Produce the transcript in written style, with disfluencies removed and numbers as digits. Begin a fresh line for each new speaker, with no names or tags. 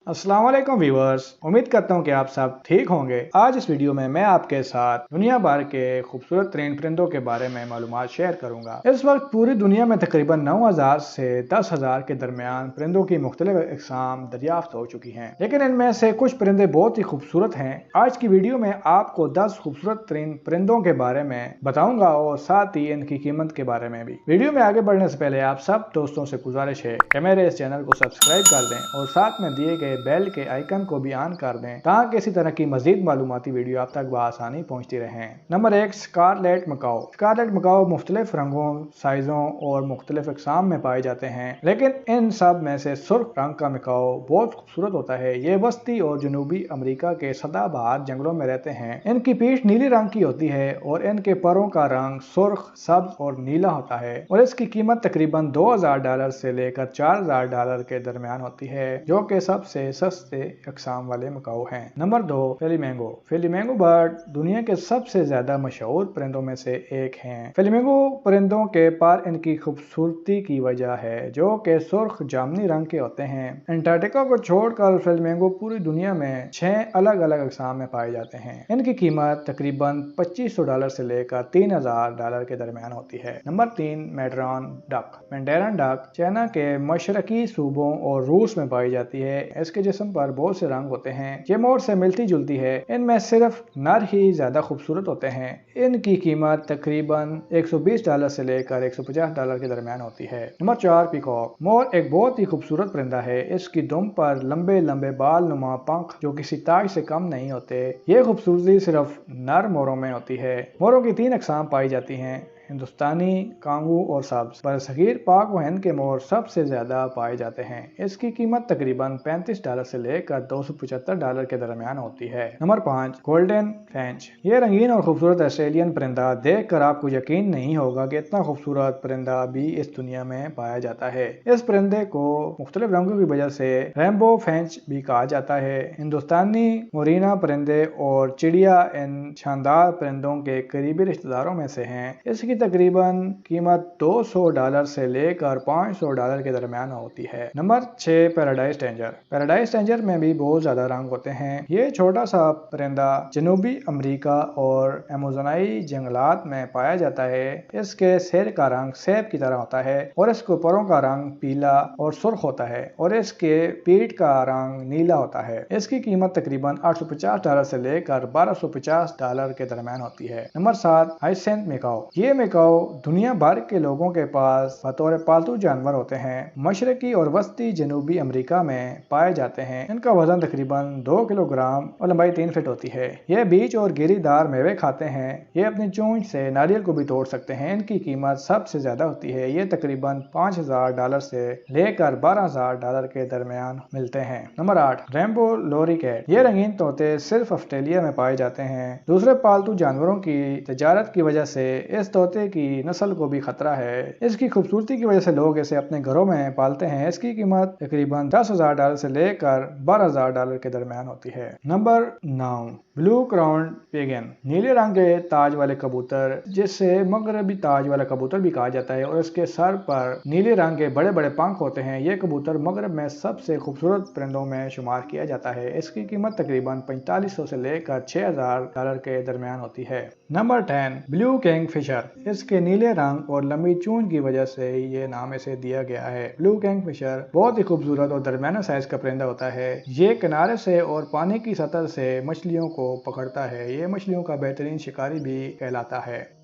अस्सलाम वालेकुम व्यूअर्स, उम्मीद करता हूँ कि आप सब ठीक होंगे। आज इस वीडियो में मैं आपके साथ दुनिया भर के खूबसूरत तरीन परिंदों के बारे में मालूमात शेयर करूंगा। इस वक्त पूरी दुनिया में तकरीबन 9000 से 10,000 के दरमियान परिंदों की मुख्तलिफ इकसाम दरियाफ्त हो चुकी हैं, लेकिन इनमें से कुछ परिंदे बहुत ही खूबसूरत हैं। आज की वीडियो में आपको 10 खूबसूरत तरीन परिंदों के बारे में बताऊंगा और साथ ही इनकी कीमत के बारे में भी। वीडियो में आगे बढ़ने से पहले आप सब दोस्तों से गुजारिश है कि मेरे इस चैनल को सब्सक्राइब कर दें और साथ में दिए गए बेल के आइकन को भी ऑन कर दें ताकि इसी तरह की मजीद मालूमाती वीडियो आप तक बआसानी पहुंचती रहे। Number 1, scarlet macaw. Scarlet macaw मुख्तलिफ रंगों, साइजों और मुख्तलिफ इकसाम में पाए जाते हैं, लेकिन इन सब में से सुर्ख रंग का मकाओ बहुत खूबसूरत होता है। ये वस्ती और जनूबी अमरीका के सदाबहार जंगलों में रहते हैं। इनकी पीठ नीली रंग की होती है और इनके परों का रंग सुर्ख, सब्ज और नीला होता है और इसकी कीमत तकरीबन $2000 से लेकर $4000 के दरमियान होती है, जो कि सबसे सस्ते अकसाम वाले मकाऊ हैं। Number 2, flamingo. फ्लेमिंगो बर्ड दुनिया के सबसे ज्यादा मशहूर परिंदों में से एक हैं। फ्लेमिंगो परिंदों के पर इनकी खूबसूरती की वजह है, जो कि सुर्ख जामनी रंग के होते हैं। अंटार्कटिका को छोड़कर फ्लेमिंगो पूरी दुनिया में 6 अलग अलग अकसाम में पाए जाते हैं। इनकी कीमत तकरीबन $2500 से लेकर $3000 के दरमियान होती है। Number 3, mandarin duck. Mandarin duck China के मशरकी सूबों और रूस में पाई जाती है। इसके जिस्म पर बहुत से रंग होते हैं। ये मोर से मिलती जुलती है। इनमें सिर्फ नर ही ज्यादा खूबसूरत होते हैं। इनकी कीमत तकरीबन $120 से लेकर $150 के दरमियान होती है। Number 4, peacock. मोर एक बहुत ही खूबसूरत परिंदा है। इसकी दुम पर लंबे लंबे बाल नुमा पंख जो किसी ताज से कम नहीं होते। ये खूबसूरती सिर्फ नर मोरों में होती है। मोरों की 3 अकसाम पाई जाती हैं, हिंदुस्तानी, कांगू और सब्ज। बरसगीर पाक व हिंद के मोर सबसे ज्यादा पाए जाते हैं। इसकी कीमत तकरीबन $35 से लेकर $275 के दरमियान होती है। Number 5, golden Finch. ये रंगीन और खूबसूरत ऑस्ट्रेलियन परिंदा देखकर आपको यकीन नहीं होगा कि इतना खूबसूरत परिंदा भी इस दुनिया में पाया जाता है। इस परिंदे को मुख्तलिफ रंगों की वजह से रेनबो फिंच भी कहा जाता है। हिंदुस्तानी मोरीना परिंदे और चिड़िया इन शानदार परिंदों के करीबी रिश्तेदारों में से हैं। इसकी तकरीबन कीमत $200 से लेकर $500 के दरमियान होती है। Number 6, paradise टेंजर। पैराडाइज टेंजर में भी बहुत ज्यादा रंग होते हैं। ये छोटा सा परिंदा जनूबी अमेरिका और अमेज़नाई जंगलात में पाया जाता है। इसके सिर का रंग सेब की तरह होता है और इसके परों का रंग पीला और सुर्ख होता है और इसके पीठ का रंग नीला होता है। इसकी कीमत तकरीबन $850 से लेकर $1250 के दरमियान होती है। Number 7, hyacinth macaw. ये मेकाओ दुनिया भर के लोगों के पास बतौर पालतू जानवर होते हैं। मशरकी और वस्ती जनूबी अमेरिका में पाए जाते हैं। इनका वजन तकरीबन 2 किलोग्राम और लंबाई 3 फीट होती है। ये बीज और गिरीदार मेवे खाते हैं। ये अपनी चोंच से नारियल को भी तोड़ सकते हैं। इनकी कीमत सबसे ज्यादा होती है। ये तकरीबन $5000 से लेकर $12000 के दरमियान मिलते हैं। Number 8, rainbow lorikeet. ये रंगीन तोते सिर्फ ऑस्ट्रेलिया में पाए जाते हैं। दूसरे पालतू जानवरों की तजारत की वजह से इस तोते की नस्ल को भी खतरा है। इसकी खूबसूरती की वजह से लोग इसे अपने घरों में पालते हैं। इसकी कीमत तकरीबन $10,000 से लेकर $12,000 के दरमियान होती है। Number 9, blue crown pagan. नीले रंग के ताज वाले कबूतर, जिसे मगरबी ताज वाला कबूतर भी कहा जाता है और इसके सर पर नीले रंग के बड़े बड़े पंख होते हैं। ये कबूतर मगरब में सबसे खूबसूरत परिंदों में शुमार किया जाता है। इसकी कीमत तकरीबन $4500 से लेकर $6000 के दरमियान होती है। Number 10, blue kingfisher. इसके नीले रंग और लंबी चूंच की वजह से ये नाम इसे दिया गया है। ब्लू किंग फिशर बहुत ही खूबसूरत और दरमियाना साइज का परिंदा होता है। ये किनारे से और पानी की सतह से मछलियों को पकड़ता है। ये मछलियों का बेहतरीन शिकारी भी कहलाता है।